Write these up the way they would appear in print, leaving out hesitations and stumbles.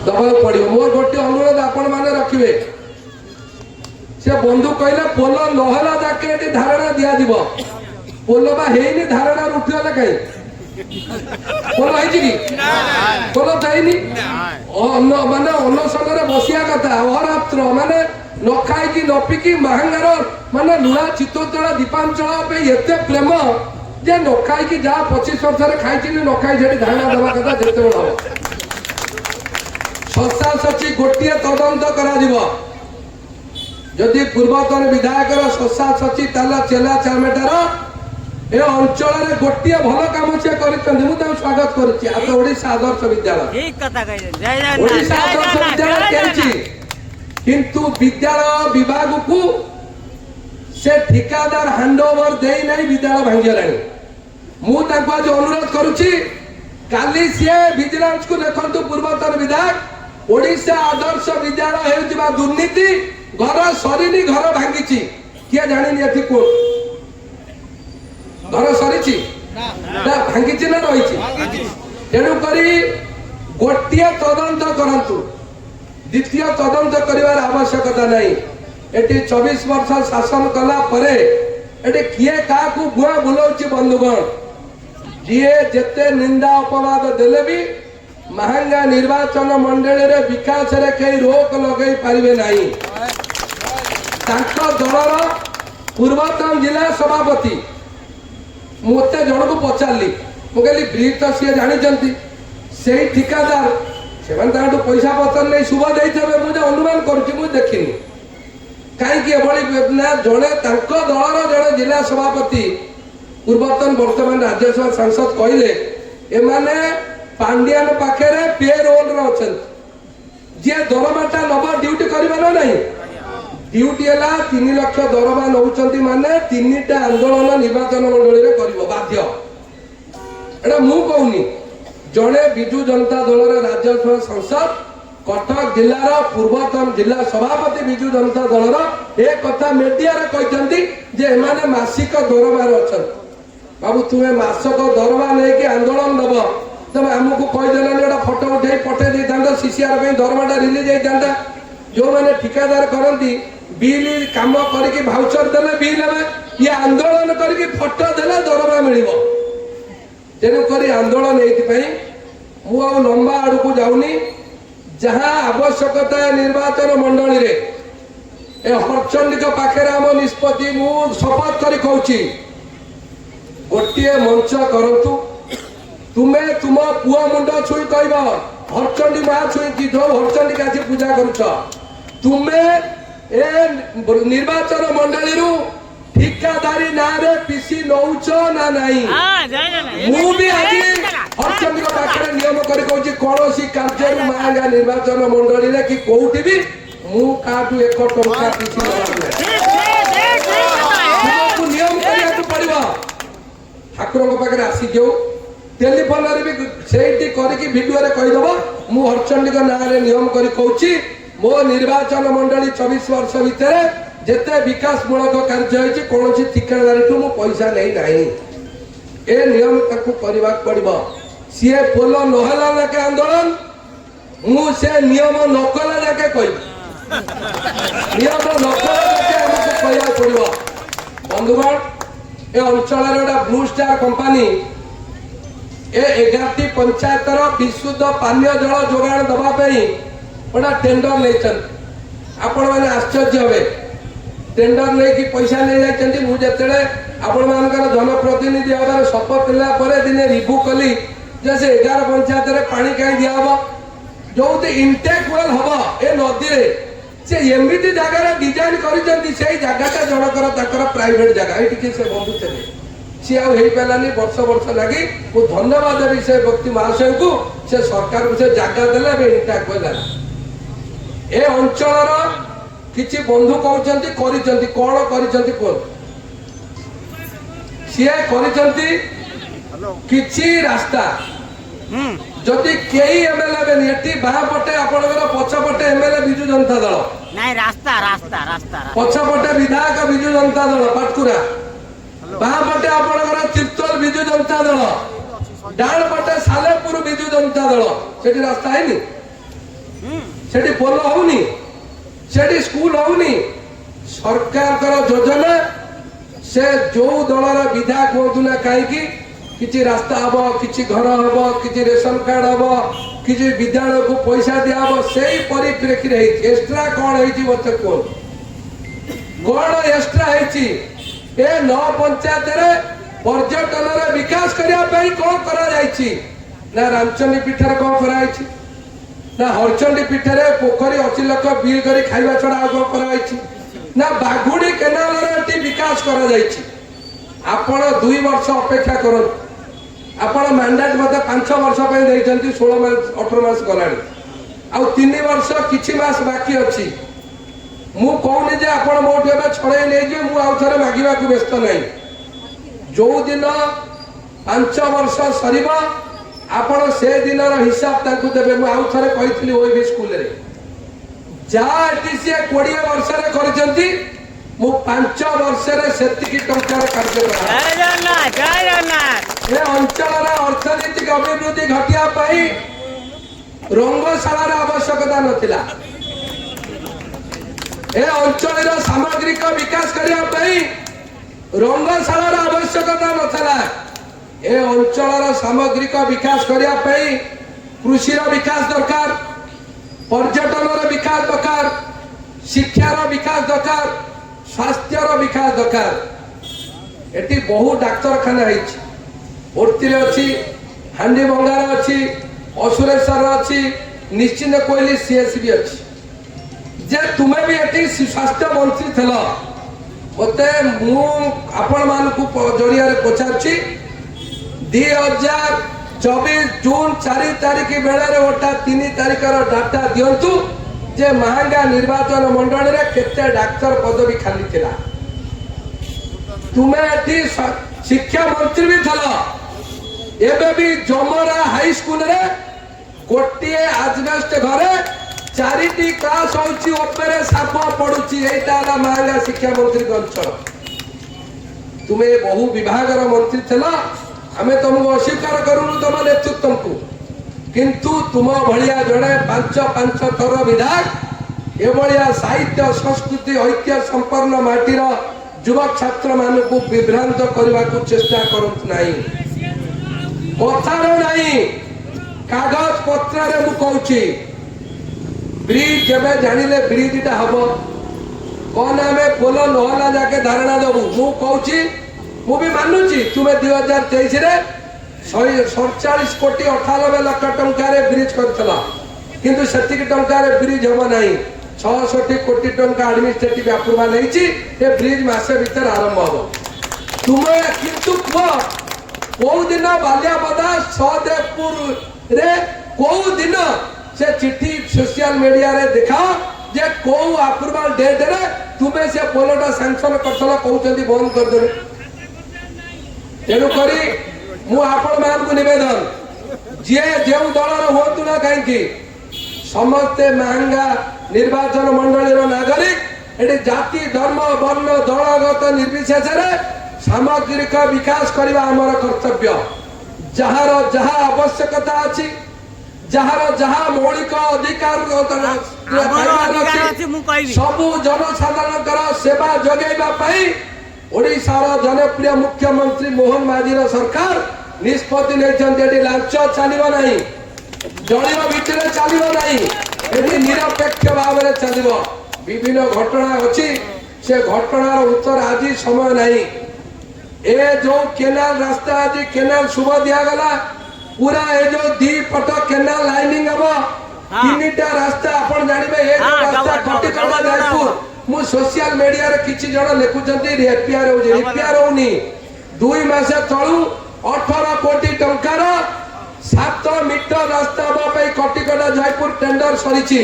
दबाक पड़ो। मोर गोटे अनुरोध आपण मैंने रखिए से बंधु कहले पोल नहला जाके धारणा दिया दिबो पोल बा हेनी धारणा उठिगला कहीं पोल है पोल जाइनी माने अनशन बसिया कथा अहरात्र माने न खाई न पिकी महांगार माने लुणा चित्तोत्तोला दीपांचल एते प्रेम जे न खाई जहाँ 25 वर्ष खाई न खाई धारणा देवा कथा जिते हम शशा सची गोटे तदंत करा जदि पूर्वतन विधायक शशा सची ताला चेला चामेटार ए अंचल रे गोटे भल काम से कर स्वागत करुच्ची ओडिशा आदर्श विद्यालय ओडिशा आदर्श विद्यालय किंतु विद्यालय विभाग को से ठिकादार हैंडओवर दे नहीं विद्यालय भांगी मुझे आज अनुरोध करुच्ची काली सी विजिलेंस को देखु पूर्वतन विधायक ओडिशा आदर्श विद्यालय होता दुर्नीति घर सरीनी घर भांगी किए जानी ये कोर्ट घर सरी भांगी ना रही तेणुक गोटे तदंत करूँ द्वितीय तदंत कर आवश्यकता नहीं एटी 24 वर्ष शासन कला परे एटी किए क्या गुआ बुलाऊँ बंधुगण जी जेते निंदा अपवाद देले भी महांगा निर्वाचन मंडली रे विकास रे कई रोक लगे पारिबे नहीं दलर पूर्वतन जिला सभापति मत जन को पचारि मुझे ब्रीफ तो सी जानते से ठिकादार से पैसा पतर नहीं शुभ देते मुझे अनुमान करुँच देखनी कहीं जड़े दलर जड़े जिला सभापति पूर्वतन वर्तमान राज्यसभा सांसद कहले एमाने पांडियान पाखे पे रोल अच्छा जी दरमाटा नब ड्यूटी करवा नहीं ड्यूटी है 3 लाख दरमा नौ माने 3टा आंदोलन निर्वाचन मंडली में कर बाध्य एटा मु कहूनी जड़े विजु जनता दल राज्यसभा सांसद कटक जिलार पूर्वतन जिला सभापति विजु जनता दल एक कथा मीडिया कहते मासिक दरमार अच्छा बाबू तुम्हें मासक दरमा नहीं आंदोलन दब तुम आमको कहीदेल फटो उठे पठे था सीसीआर दरमाटा रिलीज होता जो मैंने ठिकादार करती बिल कम करके भाउचर देले बिल ये आंदोलन करके फटो देले दरमा मिल तेणुक आंदोलन ये लंबा आड़ को जाऊनी जहाँ आवश्यकता निर्वाचन मंडली रे ए हरचंडी पाखे आम निष्पत्ति मु शपथ कर कहूँ गोटे मंच करतु तुम्हें तुम पुआ मुंड छुई कह हरचंडी माँ छुई जो हरचंडी का पूजा करुच तुम्हें ए निर्वाचन मंडली रु ठिकादारी ना रे पीसी नौच ना नहीं मु भी आज हरचंडी पाखे नियम कर कौन कार्य मांगा निर्वाचन मंडली रे कि कोठी भी मु काटू 1 टंका पीसी नियम करने पड़ो ठाकुर पाखे आसी जाऊ टेलीफोन भी से भिडियो कहीदेव मु हरचंडी ना नियम कर कहूँ मो निर्वाचन मंडली 24 वर्ष भितर जिते विकास मूलक कार्य कौन ठिकादार मु पैसा नहीं ना ए नियम करने पड़ो सी पोल नहला जाके आंदोलन मुझे नियम नकला जाके कह नियम नकला जाके आमको कह पड़ो बंधुगण ए अंचल गोटा ब्लू स्टार कंपानी ए 11टी पंचायतर विशुद्ध पानीय जल जोगाण दवाई गोटा टेंडर नहीं आपण मैंने आश्चर्य हे टेंडर नहीं पैसा नहीं जाते मुझे आपण मान जनप्रतिनिधि भाव शपथ नेला दिने रिव्यू कली जे से 11 पंचायत पानी कहीं दिहब जो इनटेक वेल हम ए नदी से एमती जगार डिजाइन कर जगटा जनकर प्राइवेट जगह ये से बंधु थे सी आनी वर्ष वर्ष लगी मुझे धन्यवाद देवी से व्यक्ति महाशय को से सरकार को से जगह देले इंटाक वेल ए अंचल किसी बंधु कहते कौन कर सी किसी रास्ता जदि कई एमएलए ये बाँ पटे आपंकर पछपटे एमएलए विजु जनता दल नहीं रास्ता रास्ता रास्ता पछपटे विधायक विजु जनता दल पाटकुरा बाँ पटे आपंकर चित्तल विजु जनता दल डाण पटे सालेपुर विजु जनता दल से रास्ता है सेठी पोल होउनी सेठी स्कूल होउनी सरकार योजना से जो दलर विधायक हूँ ना कहीं किसी रास्ता हम किसी घर हम किसी रेशन कार्ड हम किसी विद्यालय को पैसा दिया से परिप्रेक्षी एक्सट्रा कौन है मत कौन कौन एक्सट्रा है नौ पंचायत पर्यटन विकास करने कौन कर ना रामचंडी पीठर कौन कर ना हरचंडी पीठर पोखरी 80 लाख बिल कर खाଇବା छड़ा आग कर ना बागुड़ी केनाल विकास कर आपण 2 वर्ष अपेक्षा कर आपण मैंडेट मत 5 वर्ष 16 मास 18 मास गला आ 3 वर्ष किछि मास बाकी अछि मु कहूनी जे आपण मोठ एबे छड़े नै जे मु आउ थरे मागिबा को व्यस्त नै जो दिन 5 वर्ष सरीबा आपण से दिन हिसाब ताकू देबे मु आउ थरे कहितली ओई भी स्कूल रे जा एटीसी 20 वर्ष रे करजंती मु 5 वर्ष रे सेतिकी टंकार कार्य करा जय जगन्नाथ जय जगन्नाथ ए अंचल अर्थनैतिक अभिवृद्धि घटिया पाई रंगशाला आवश्यकता नथिला ए अंचल सामग्रिक विकास करिया पाई रंगशाला आवश्यकता नथिला ए अंचल सामग्रिक विकास करिया पाई कृषि विकास दरकार पर्यटन विकास दरकार शिक्षार विकास दरकार स्वास्थ्य विकास दरकार एटी बहु डाक्तरखाना ओर्ती अच्छी हांडी बंगार अच्छी असुरेश्वर अच्छी निश्चिंत कोइली सीएसबी अच्छी जे तुम्हें भी एटी स्वास्थ्य मंत्री थल मते मु आपण मानकु जरिया रे पचारछि 2024 जून 4 तारिख बेले ओटा 3 तारिख डाटा दियंतु जे महांगा निर्वाचन मंडल रे केते डाक्तर पदवी खाली थिला तुम्हें एटी शिक्षा मंत्री भी थला एबे भी जमरा हाई स्कूल रे गोटिए आजबेस्ट घरे 4टी क्लास होची ओपरे साप पडुची एटा महंगा शिक्षा मंत्री अंचल तुम्हें बहु विभाग मंत्री थला हमें तुमको अस्वीकार करूनु तुम नेतृत्व को किंतु तुम भलिया जड़े 5 थर विधायक एभलिया साहित्य संस्कृति ऐतिह्य संपन्न माटीर युवक छात्र मानक विभ्रांत करने को चेष्टा करत नहीं कथार नहीं कागज पत्र रे मु कहूची ब्रिज जबे जानिले ब्रिजटा हबो कोन आमे पोल नहला जाके धारणा दबु मु कहूची मु भी मानुची तुमे 2023 रे 147 कोटी 98 लाख टंका रे ब्रिज करथला किंतु सेतिक टंका रे ब्रिज हम नहीं 66 कोटी टंका एडमिनिस्ट्रेटिव अप्रूवल हेची ए ब्रिज मासे भीतर आरंभ हो तुमे किंतु को दिन बालियाबदा सहदेवपुर रे को दिन से चिट्ठी सोशल मीडिया रे देखा जे को अप्रूवल डेट रे तुमे से पोलोटा सैंक्शन करथला कहउचंदी बंद कर देबे तेणु करी मु आपण मान को निवेदन जे जेउ दलर होतु ना काहेकि समस्त महंगा निर्वाचन मंडलीर नागरिक एटी जाति धर्म वर्ण दलगत निर्विशेष रे सामग्रिक विकास करबा हमर कर्तव्य जहार जहा आवश्यकता अछि जहार जहा मौलिक अधिकार सबु जनसाधारण सेवा जोगैबा पई ओडिशार जनप्रिय मुख्यमंत्री मोहन माझीर सरकार निष्पत्ति नहीं लांच चलो ना जलिव भितर चलो ना निरपेक्ष भाव में चलो विभिन्न घटना अच्छी से घटनार उत्तर आज समय नहीं ए जो केनाल रास्ता आज केनाल शुभ दिगला पूरा ए जो 2 पट केनाल लाइनिंग हम 3टा रास्ता आपण जानिबे ए रास्ता कटिकला जयपुर मु सोशल मीडिया रे किछि जण लेखुचंती रिपेयर होनी 2 मास तळु 18 कोटी टंकार 7 मीटर रास्ता बापई कटिकटा जयपुर टेंडर सरीची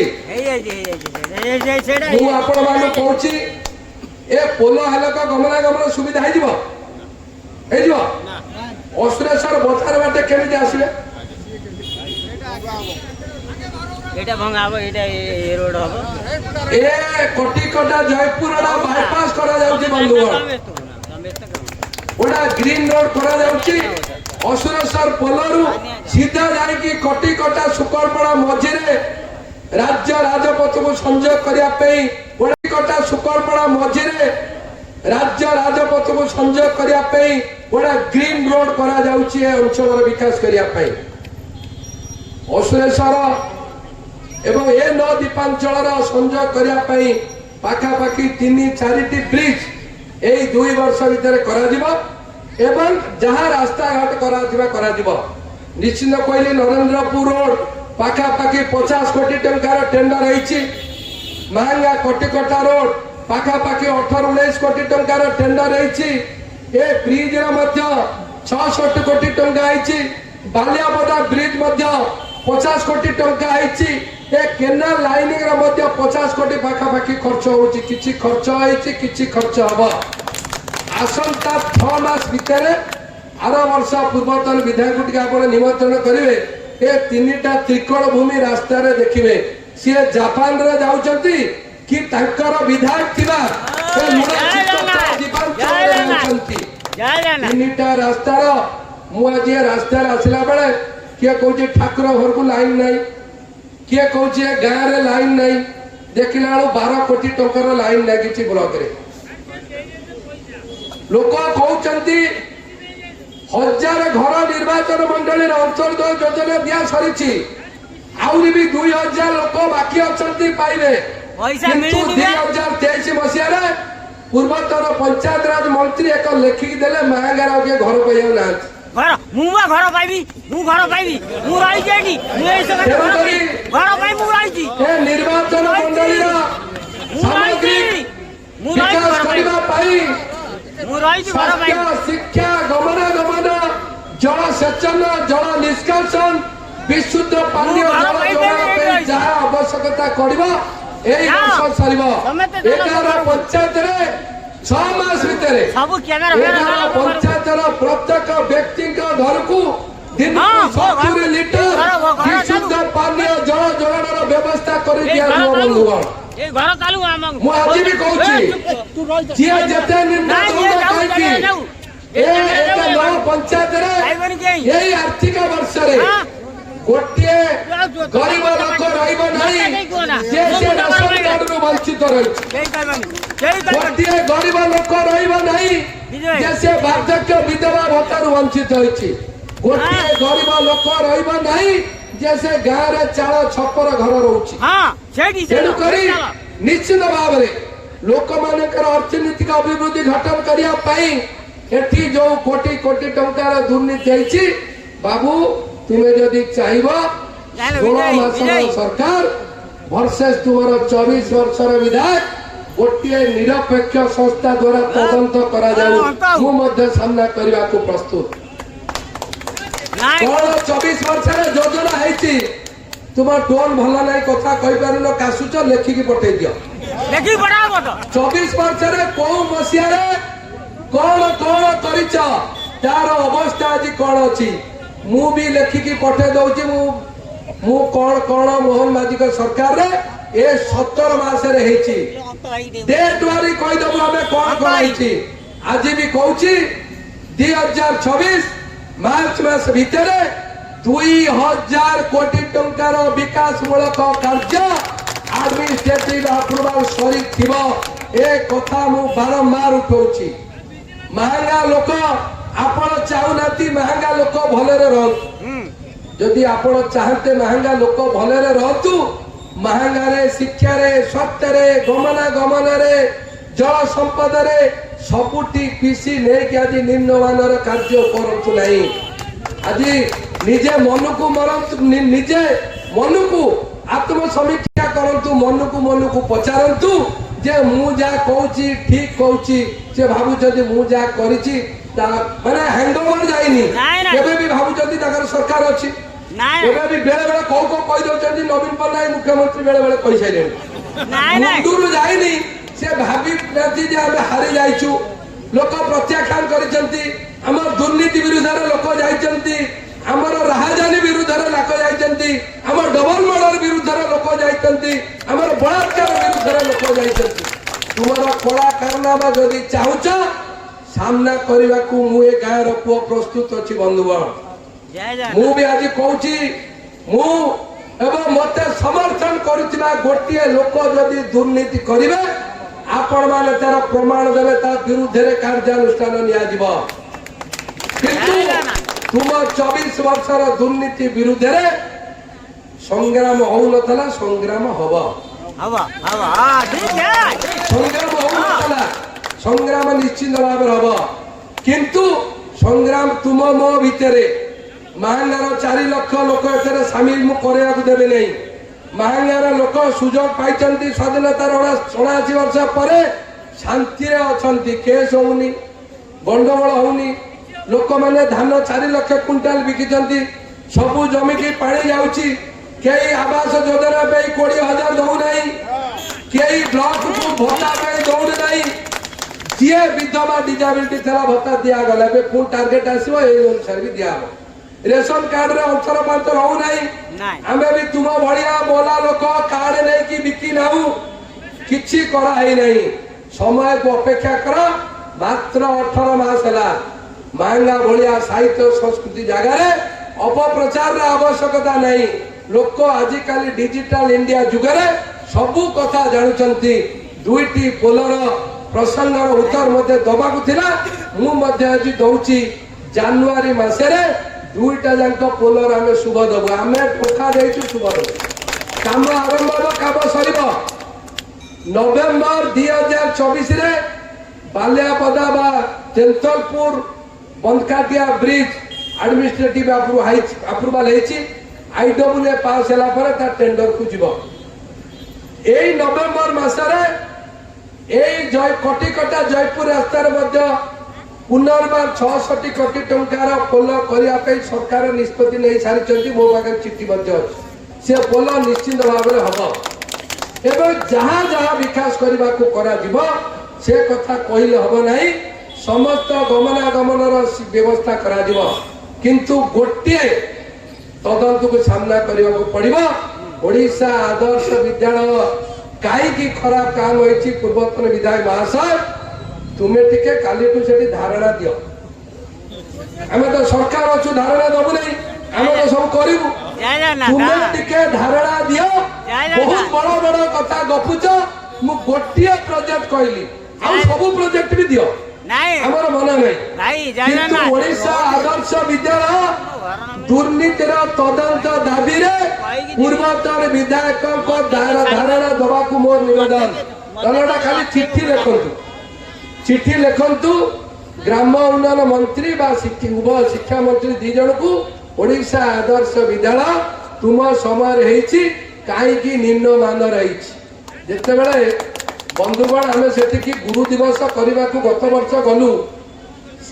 मु आपण माने कहूची ए पोलो हलक गमनागमन सुविधा हे जिवो असुरेश्वर बजार बाटे केमिति आसीबे एटा भंगाबो एटा ए रोड हबो ए कटिकटा जयपुर रा बाईपास करा जाउची बंधुगण ओडा ग्रीन रोड करा जाउची असुरेश्वर पोलरू सीधा जाई कि कटिकटा सुकरपड़ा मझिरे राज्य राजपथ को संजोग करने गोटेकटा सुकलपड़ा मझिरे राज्य राजपथ को संजोग करने गोटे ग्रीन रोड करा जाउछि अंचल विकास करने अश्लेश्वर एवं ए नौ द्वीपांचल संजोग करने पाखापाखि 3-4टी ब्रिज यही 2 वर्ष भितर एवं जहाँ रास्ता घाट करा निश्चित कहली नरेंद्रपुर रोड पाखापाखि 50 कोटी टंकार टेंडर होइछि महंगा कोटिकटा रोड पाखापाखि 18-19 कोटी टंकार टेंडर होइछि ए ब्रिज रा मध्य 66 कोटी टंका होइछि बालियाबदा ब्रिज मध्य 50 कोटी टंका होइछि ए केनाल लाइनिंग रा मध्य 50 कोटी पाखापाखि खर्च होइछि किछि खर्च होइछि किछि खर्च हबो आसंता 6 मास भितर आर वर्ष पूर्वतन विधायक टी आप निमंत्रण करेंगे ए 3टा त्रिकोण भूमि रास्ता रे देखिए सी जापान रे जाउछंती कि तांकर विधायक थिबा ए जाउछंती 3टा रास्ता रो मु आज रास्ता रे आसिला बेले किए कहूछि ठाकुर घर को लाइन नहीं किए कहूछि गाँ रे लाइन नहीं देखिला 12 कोटी टंकार लाइन नहीं किछि ब्लॉक रे लोक कहउछंती 1000 घर निर्वाचन मंडली अंत्योदय योजना दिया सरी आहरी भी 2000 लोक बाकी अच्छा पाइबे 2023 मसीह पूर्वतन पंचायत राज मंत्री एक लेखिक देले महागार के घर पाइबा ना घर मुवा घर पाइबी मु घर पाइबी मु रही जेडी मु ऐसे घर पाइ मु रही ए निर्वाचन मंडली रा सामग्री विकास करबा पाई शिक्षा गमनागमन जल सेचन जल निष्कासन विशुद्ध पानी जल जहाँ आवश्यकता करबा एई वर्ष सरबो 11 पंचायत रे 6 मास भितर 11 पंचायत रो प्रत्येक व्यक्ति घर को दिन 70 लीटर विशुद्ध पानी जल जोगाणर व्यवस्था करि दिया बंधुगण ए घर चालू हम मु आज भी कहूची जे जते निर्णय होगा कि ए नौ पंचायत रे यही आर्थिक वर्ष रे गोटे गरीब लोक रहइबो नाही जे से राशन कार्ड रो वंचित रही गोटे गरीब लोक रहइबो नाही जे से वार्धक्य विधवा भत्ता रो वंचित होइछि गोटे गरीब लोक रहइबो नाही जैसे गाँव रे चाल छपर घर रोची निश्चित भाव लोक मान अर्थनीतिक अभिवृद्धि घटन करने जो कोटी कोटी टंकार दुर्नीति बाबू तुम्हें जदि चाहिए 16 मास सरकार वर्सेस तुम 24 वर्षर विधायक गोटे निरपेक्ष संस्था द्वारा तदंत करा सामना करने को प्रस्तुत कौन 24 वर्ष योजना है तुम टोन भल ना कथा कही पार काशुच लेखिकी पठे दियो 24 वर्ष कौ मसीह कौन कौन कर तार अवस्था आज कौन अच्छी मु भी लेखिकी पठे दौची मु कौन कौन मोहन माझी सरकार रे ए 17 मास डेट वाली कहीदेबू आम कौन कौन आज भी कहूँ 2026 मार्च मास भितर 2000 कोटी टंकार विकास मूलक कार्य एडमिनिस्ट्रेटिव अप्रूवल सरी थिबो ए कथा मु बारंबार उठाउछि महंगा लोक आपण चाहुनाती महंगा लोक भलरे रहतु जदि आपण चाहते महंगा लोक भलरे रहतु महंगा रे शिक्षा रे स्वास्थ्य रे गमनागमन रे जल संपद रे सबुटी कृषि नहीं आज निम्नमानर कार्य करतु नहीं आज निजे मन को मरतु निजे मन को आत्मसमीक्षा करतु मन को पचारतु जे मु जा कहूची ठीक कहूची से भाबु जदि मु जा करिछि माने हैंडओवर जाइनी केबे भी भाबु जदि ताकर सरकार अछि केबे भी बेले बेले को कहि दउछन नवीन पटनायक मुख्यमंत्री बेले बेले कहि साइलेन नाइ दूर जाइनी से भाभी जे आमे हारि जाइछु लोक प्रत्याख्यान करिसंती हमर दुर्नीति विरुद्ध लोक जाइसंती हमर राहजानी विरुद्ध लोक जाइसंती हमर डबल मर्डर विरुद्ध लोक जाइसंती हमर बलात्कार विरुद्ध लोक जाइसंती तुमर कला कारनामा जदि चाहुछ सामना करने को मु ए गाँव पुओ प्रस्तुत अच्छी बंधुगण मु भी आज कहूँ मु এবং মতে সমর্থন করুଥିବା ଗୋଟିଏ ଲୋକ ଯଦି ଦୁର୍ନୀତି କରିବେ ଆପଣମାନେ ତାର ପ୍ରମାଣ ଦେବେ ତା ବିରୁଦ୍ଧରେ କାର୍ଯ୍ୟାନୁଷ୍ଠାନ ନିଆଯିବ କିନ୍ତୁ ତୁମ 24 ବର୍ଷର ଦୁର୍ନୀତି ବିରୁଦ୍ଧରେ ସଂଗ୍ରାମ ହଉନଥିଲା ସଂଗ୍ରାମ ହବ ସଂଗ୍ରାମ ହଉନଥିଲା ସଂଗ୍ରାମ ନିଶ୍ଚିତ ଭାବରେ ହବ କିନ୍ତୁ ସଂଗ୍ରାମ ତୁମ ମୋ ଭିତରେ ମାହାଙ୍ଗାର 4 ଲକ୍ଷ ଲୋକ ଏଥିରେ ସାମିଲ ମୁଁ କରିବାକୁ ଦେବି ନାହିଁ ମାହାଙ୍ଗାର ଲୋକ ସୁଯୋଗ ପାଇଛନ୍ତି ସ୍ୱାଧୀନତାର 79 ବର୍ଷ ପରେ ଶାନ୍ତିରେ ଅଛନ୍ତି କେସ୍ ହଉନି ଗଣ୍ଡଗୋଳ ହଉନି ଲୋକମାନେ ଧାନ 4 ଲକ୍ଷ କୁଇଣ୍ଟାଲ ବିକିଛନ୍ତି ସବୁ ଜମିକି ପାଣି ଯାଉଛି କେହି ଆବାସ ଯୋଜନା ପାଇଁ 20,000 ଦଉନାହିଁ କେହି ବ୍ଲକକୁ ଭତ୍ତା ପାଇଁ ଦଉନି ନାହିଁ ଯିଏ ବିଧବା ଡିଜାବିଲିଟି ଥିଲା ଭତ୍ତା ଦିଆଗଲା ଏବେ ପୁଣି ଟାର୍ଗେଟ ଆସିବ ଏଇ ଅନୁସାରେ ବି ଦିଆହବ ରେସନ କାର୍ଡରେ ଅନ୍ତରପାନ୍ତ ରହୁନାହିଁ ଆମେ ବି ତୁମ ଭଳିଆ ବୋଲା ଲୋକ କାର୍ଡ ନେଇକି ବିକି ନାହୁଁ କିଛି କରାହେଇ ନାହିଁ ସମୟକୁ ଅପେକ୍ଷା କର ମାତ୍ର 18 ମାସ ହେଲା ମାହାଙ୍ଗା ଭଳିଆ ସାହିତ୍ୟ ସଂସ୍କୃତି ଜାଗାରେ ଅପପ୍ରଚାରର ଆବଶ୍ୟକତା ନାହିଁ ଲୋକ ଆଜିକାଲି ଡିଜିଟାଲ ଇଣ୍ଡିଆ ଯୁଗରେ ସବୁ କଥା ଜାଣୁଛନ୍ତି ଦୁଇଟି ପୋଲର ପ୍ରସଙ୍ଗର ଉତ୍ତର ମଧ୍ୟ ଦବାକୁ ଥିଲା ମୁଁ ମଧ୍ୟ ଆଜି ଦଉଛି ଜାନୁଆରୀ ମାସରେ ଦୁଇଟା ଯାକ ପୋଲର ଆମେ ଶୁଭ ଦେବୁ ଆମେ ଟଙ୍କା ଦେଇଛୁ ଶୁଭ ଦେବୁ କାମ ଆରମ୍ଭ ହେବ କାମ ସରିବ ନଭେମ୍ବର 2024 ରେ ବାଲିଆପଦା ବା ତେନ୍ତଲପୁର ବନ୍ଦକାଟିଆ ବ୍ରିଜ ଆଡମିନିଷ୍ଟ୍ରେଟିଭ ଆପ୍ରୁଭାଲ ହେଇଛି ଆଇଡବ୍ଲ୍ୟୁଏ ପାସ୍ ହେଲା ପରେ ତା ଟେଣ୍ଡରକୁ ଯିବ ଏଇ ନଭେମ୍ବର ମାସରେ ଏଇ କଟିକଟା ଜୟପୁର ରାସ୍ତାରେ ମଧ୍ୟ ପୁନର୍ବାର 66 କୋଟି ଟଙ୍କାର ପୋଲ କରିବା ପାଇଁ ସରକାର ନିଷ୍ପତ୍ତି ନେଇ ସାରିଛନ୍ତି ମୋ ପାଖରେ ଚିଠି ମଧ୍ୟ ଅଛି ସେ ପୋଲ ନିଶ୍ଚିତ ଭାବରେ ହବ ଏବଂ ଯାହା ଯାହା ବିକାଶ କରିବାକୁ କରାଯିବ ସେ କଥା କହିଲେ ହବ ନାହିଁ ସମସ୍ତ ଗମନାଗମନର ବ୍ୟବସ୍ଥା କରାଯିବ କିନ୍ତୁ ଗୋଟିଏ ତଦନ୍ତକୁ ସାମ୍ନା କରିବାକୁ ପଡିବ ଓଡ଼ିଶା ଆଦର୍ଶ ବିଦ୍ୟାଳୟ କାହିଁକି ଖରାପ କାମ ହୋଇଛି ପୂର୍ବତନ ବିଧାୟକ ମହାଶୟ ତୁମେ ଟିକେ କାଲିଠୁ ସେଠି ଧାରଣା ଦିଅ ଆମେ ତ ସରକାର ଅଛୁ ଧାରଣା ଦବୁ ନାହିଁ ଆମେ ତ ସବୁ କରିବୁ ତୁମେ ଟିକେ ଧାରଣା ଦିଅ ବହୁତ ବଡ ବଡ କଥା ଗପୁଛ ମୁଁ ଗୋଟିଏ ପ୍ରୋଜେକ୍ଟ କହିଲି ଆଉ ସବୁ ପ୍ରୋଜେକ୍ଟ ବି ଦିଅ ଆମର ମନେ ନାହିଁ କିନ୍ତୁ ଓଡ଼ିଶା ଆଦର୍ଶ ବିଦ୍ୟାଳୟ ଦୁର୍ନୀତିର ତଦନ୍ତ ଦାବିରେ ପୂର୍ବତନ ବିଧାୟକଙ୍କ ଧାରଣା ଦେବାକୁ ମୋର ନିବେଦନ ତନଟା ଖାଲି ଚିଠି ଲେଖନ୍ତୁ ଗ୍ରାମ ଉନ୍ନୟନ ମନ୍ତ୍ରୀ ବା ଉଭୟ ଶିକ୍ଷା ମନ୍ତ୍ରୀ 2 ଜଣଙ୍କୁ ଓଡ଼ିଶା ଆଦର୍ଶ ବିଦ୍ୟାଳୟ ତୁମ ସମୟରେ ହେଇଛି କାହିଁକି ନିମ୍ନମାନର ହେଇଛି ଯେତେବେଳେ ବନ୍ଧୁଗଣ ଆମେ ସେଠିକି ଗୁରୁ ଦିବସ କରିବାକୁ ଗତ ବର୍ଷ ଗଲୁ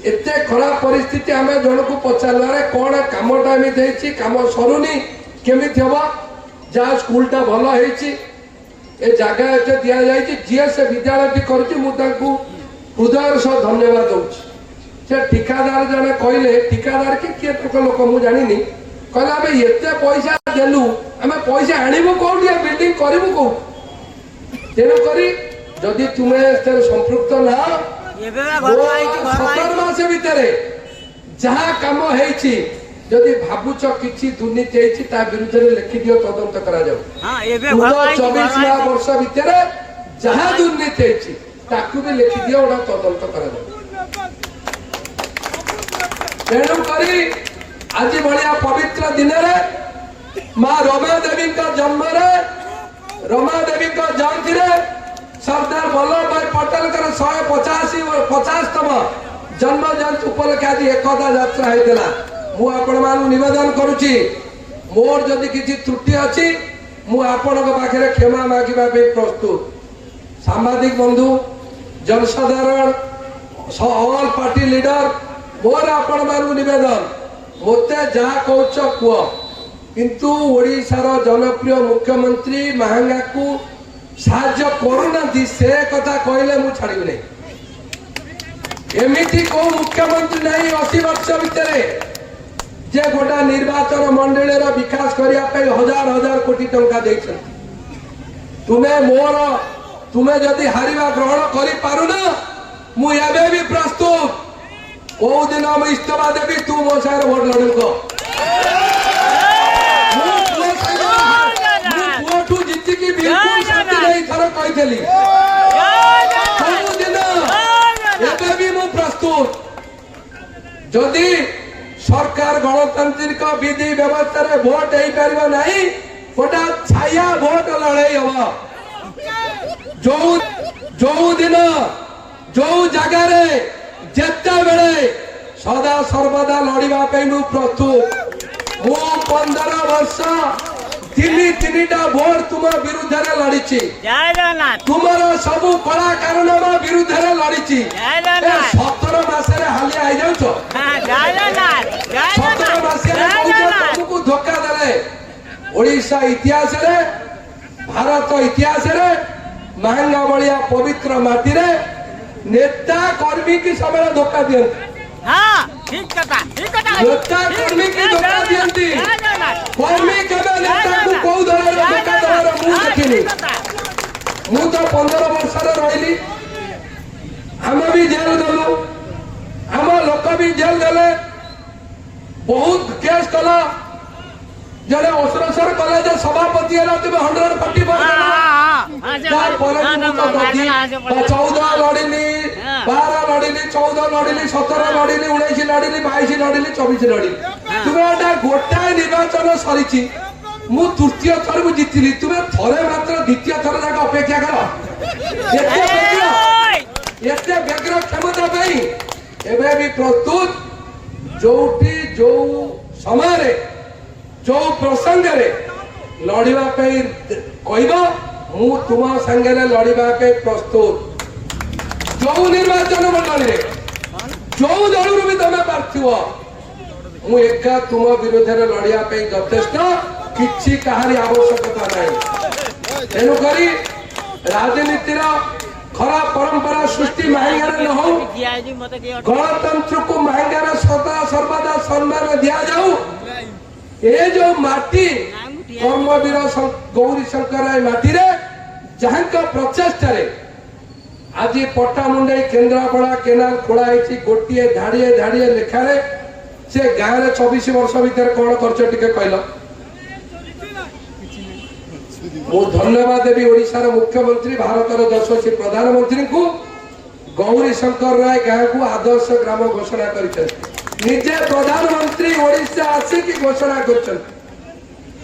ଏତେ ଖରାପ ପରିସ୍ଥିତି ଆମେ ଜଣକୁ ପଚାରିଲାରେ କ'ଣ କାମଟା ଏମିତି ହେଇଛି କାମ ସରୁନି କେମିତି ହବ ଯାହା ସ୍କୁଲଟା ଭଲ ହେଇଛି ଏ ଜାଗା ଏତେ ଦିଆଯାଇଛି ଯିଏ ସେ ବିଦ୍ୟାଳୟଟି କରୁଛି ମୁଁ ତାଙ୍କୁ ହୃଦୟର ସହ ଧନ୍ୟବାଦ ଦଉଛି ସେ ଠିକାଦାର ଜଣେ କହିଲେ ଠିକାଦାର କି କିଏ ତାଙ୍କ ଲୋକ ମୁଁ ଜାଣିନି କହିଲେ ଆମେ ଏତେ ପଇସା ଦେଲୁ ଆମେ ପଇସା ଆଣିବୁ କୋଉଠି ବିଲ୍ଡିଂ କରିବୁ କୋଉଠି ତେଣୁକରି ଯଦି ତୁମେ ସମ୍ପୃକ୍ତ ନା 17 ମାସ ଭିତରେ ଯାହା କାମ ହେଇଛି ଯଦି ଭାବୁଛ କିଛି ଦୁର୍ନୀତି ହେଇଛି ତା ବିରୁଦ୍ଧରେ ଲେଖିଦିଅ ତଦନ୍ତ କରାଯାଉ 24 ବର୍ଷ ଭିତରେ ଯାହା ଦୁର୍ନୀତି ହେଇଛି ତାକୁ ବି ଲେଖିଦିଅ ଗୋଟା ତଦନ୍ତ କରାଯାଉ ତେଣୁକରି ଆଜି ଭଳିଆ ପବିତ୍ର ଦିନରେ ମା ରମା ଦେବୀଙ୍କ ଜନ୍ମରେ ରମା ଦେବୀଙ୍କ ଜୟନ୍ତୀରେ सरदार वल्लभ भाई पटेल 150तम जन्म जयंती उपलक्षे आज एकता यात्रा होता मु आपण मानू निवेदन करुच्ची मोर जदि किसी त्रुटि अच्छी मुझे क्षमा मांगा प्रस्तुत सांबादिक बंधु जनसाधारण ऑल पार्टी लीडर मोर आपण मानू निवेदन मते जहाँ कौच कह किंतु ओडिशार जनप्रिय मुख्यमंत्री महांगा को साहाଯ୍ୟ କରୁନାହାନ୍ତି ସେ କଥା କହିଲେ ମୁଁ ଛାଡ଼ିବି ନାହିଁ ଏମିତି କୋଉ ମୁଖ୍ୟମନ୍ତ୍ରୀ ନାହିଁ 80 ବର୍ଷ ଭିତରେ ଯେ ଗୋଟା ନିର୍ବାଚନ ମଣ୍ଡଳୀର ବିକାଶ କରିବା ପାଇଁ ହଜାର ହଜାର କୋଟି ଟଙ୍କା ଦେଇଛନ୍ତି ତୁମେ ଯଦି ହାରିବା ଗ୍ରହଣ କରିପାରୁନ ମୁଁ ଏବେ ବି ପ୍ରସ୍ତୁତ କୋଉ ଦିନ ମୁଁ ଇସ୍ତଫା ଦେବି ତୁ ମୋ ସାଙ୍ଗରେ ଭୋଟ ଲଢିବୁ କହିଦେଲି ସବୁଦିନ ଏବେ ବି ମୁଁ ପ୍ରସ୍ତୁତ ଯଦି सरकार गणतांत्रिक विधि व्यवस्था भोट हो पार ना गोटा छाया भोट लड़ाई हम जो जो दिन जो जगार जिते बेले सदा सर्वदा लड़ाई मु प्रस्तुत मु 15 वर्ष तीन भोट तुम विरुद्ध लड़ी तुमर सबू कलाकार विरुद्ध लड़ी 17 मसरे हालिया आई जाऊ 17 मसीह तुमको धोखा देले ओडिशा इतिहास रे भारत इतिहास रे महंगा बलिया पवित्र माटी रे नेता कर्मी की समय धोखा दियंती नेता कर्मी की धोखा दियंती कर्मी केबे नेता को कोउ दलर धोखा दलर मु देखिनी मु तो 15 वर्ष रे रहिली हम भी जेल गलु हम लोक भी जेल गले बहुत केस कला जड़े असुरेश्वर कॉलेज सभापति है तुम 140 14 लड़िली 12 लड़िली 14 लड़िली 17 लड़िली 19 लड़िली 22 लड़िली 24 लड़िली तुम्हें गोटाए निर्वाचन सरी मु तृतीय थर को जीतली तुम्हें थरे मात्र द्वितीय थर जाक अपेक्षा कर एते व्यग्र क्षमता पाई एबे भी प्रस्तुत जोटी जो समय जो प्रसंग रे लड़िबा पे कहबो मु तुम संगे लड़िबा पे प्रस्तुत जो निर्वाचन मंडली रे जो दल भी तुम पार्थिव मु एका तुम विरोध रे लड़िया पे यथेष्ट किछि कहानी आवश्यकता नहीं तेणु करी राजनीतिर खराब परंपरा सृष्टि महंगार न हो गणतंत्र को महंगार सदा सर्वदा सम्मान दिया जाऊ ए जो माटी कर्मवीर गौरी शंकर माटी रे जहां का प्रचेष्टा रे आज पट्टामुंडई केन्द्रापड़ा केनाल खोला है गोटे धाड़िए धाड़िए लेखारे से गाँव रे 24 वर्ष भीतर कौन करछ टिके कहल मु धन्यवाद देवी ओडिशार मुख्यमंत्री भारतर यशस्वी प्रधानमंत्री को गौरी शंकर राय गाँव को आदर्श ग्राम घोषणा कर निजे प्रधानमंत्री ओडिशा आसिक घोषणा कर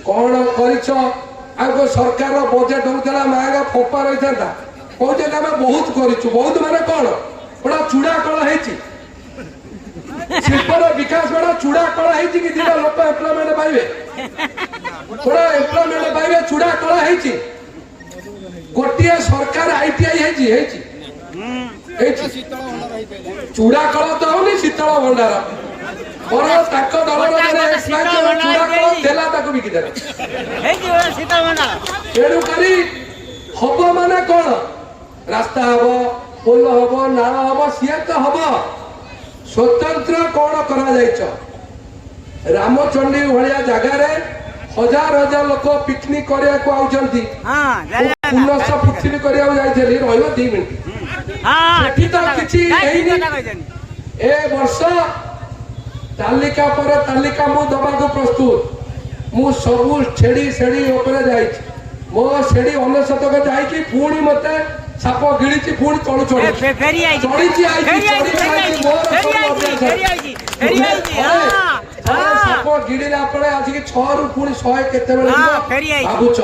कौन कर सरकार बजेट होता महंगा फोपा रही था कहते बहुत कर बहुत माने कौन बड़ा चूड़ा कल है शिल्पर विकास बड़ा चूड़ा कल है कि दिना लोक एम्प्लॉयमेंट पाइबे बड़ा एम्प्लॉयमेंट पाइबे चूड़ा कल है गोटे सरकार आईटीआई है चूड़ा कल तो होनी शीतल भंडार तेणुक हम मान कौन रास्ता हम पोल हम नाल हम सी तो हम स्वतंत्र कौन कर रामचंडी भाया जगार हजार हजार लोक पिकनिक करने पुनः पृथ्वी करने 2 मिनिट ए वर्ष तालिका पर तालिका मु दबा को प्रस्तुत मु सबु छेड़ी सेड़ी ऊपर जाई मो सेड़ी 99 जाई पुणी मते साप गिड़ी पुणी तळु चढ़ी चढ़ी साप गिड़ला पड़े आज 6 रु पुणी 100 केते बेले भाबुच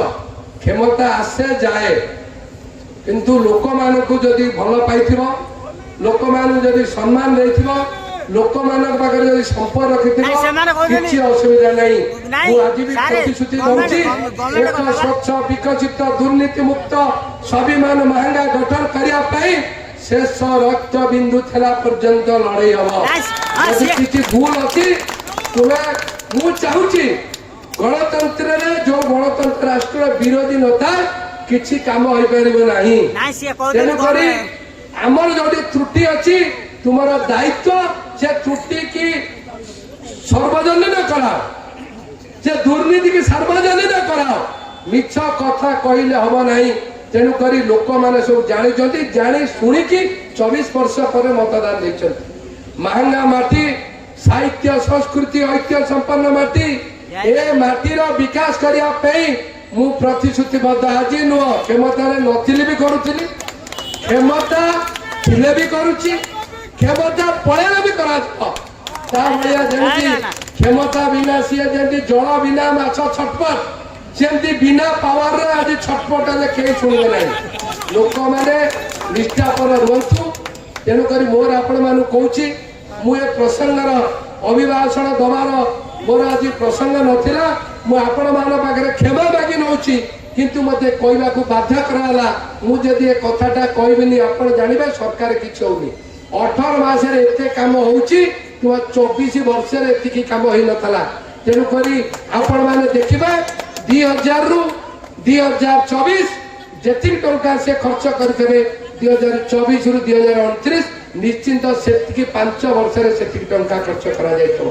क्षमता आसे जाए किंतु लोक मान को जदि भल पाइथिबो लोक मान जदि सम्मान देथिबो लोक मानक पाखरे जदि संपर्क रखिथिबो किछि असुविधा नहीं मु आज भी प्रतिश्रुति दउची एक स्वच्छ विकसित दुर्नीति मुक्त स्वाभिमान महंगा गठन करिया पई शेष रक्त बिंदु थेला पर्यंत लड़ाई हबो यदि किछि भूल अछि तुमे मु चाहूची गणतंत्र रे जो गणतंत्र राष्ट्र विरोधी नथा किछि काम होई परिबो नाही तेनु करी हमर जोडी त्रुटि अछि तुमर दायित्व से त्रुटि की सार्वजनिक कराओ से दुर्नीति की सार्वजनिक कराओ मिछ कथा कहले हम नहीं तेणु करी लोक माने सब जानी जानी शुणी की 24 वर्ष पर मतदान देछन महंगा माटी साहित्य संस्कृति ऐतिह्य संपन्न माटी ए माटीर विकास करिया पे मु प्रतिश्रुतिबद्ध आज नुह क्षमता नथिली भी करुली क्षमता थिले भी करुची क्षमता पड़ेले भी करा क्षमता बिना सी जमी जल बिना माछ छटपट सेमती बिना पावर रे आज छटपट हेले कहीं शुणवे ना लोक मैंने निष्ठापर रुहतु तेणुक मोर आपण मान कौची मु ए प्रसंगर अभिभाषण दबार मोर आज प्रसंग नथिला मु आपण मान पाखरे क्षमा मागी नौची किंतु मते कहवा को बाध्य कराला मु जदि ए कथाटा कहबिनी आपण जानिबे सरकार किछ होनी 18 मास रे एते काम होउची तुम 24 वर्ष रे एतिकी काम होई नथला तेणु करी आपण माने देखिबे 2000 रु 2024 जेतिक टंका से खर्च करथिबे 2024 रु 2029 निश्चिंत सेतिकी 5 वर्ष रे सेतिकी टंका खर्च करा जायतो।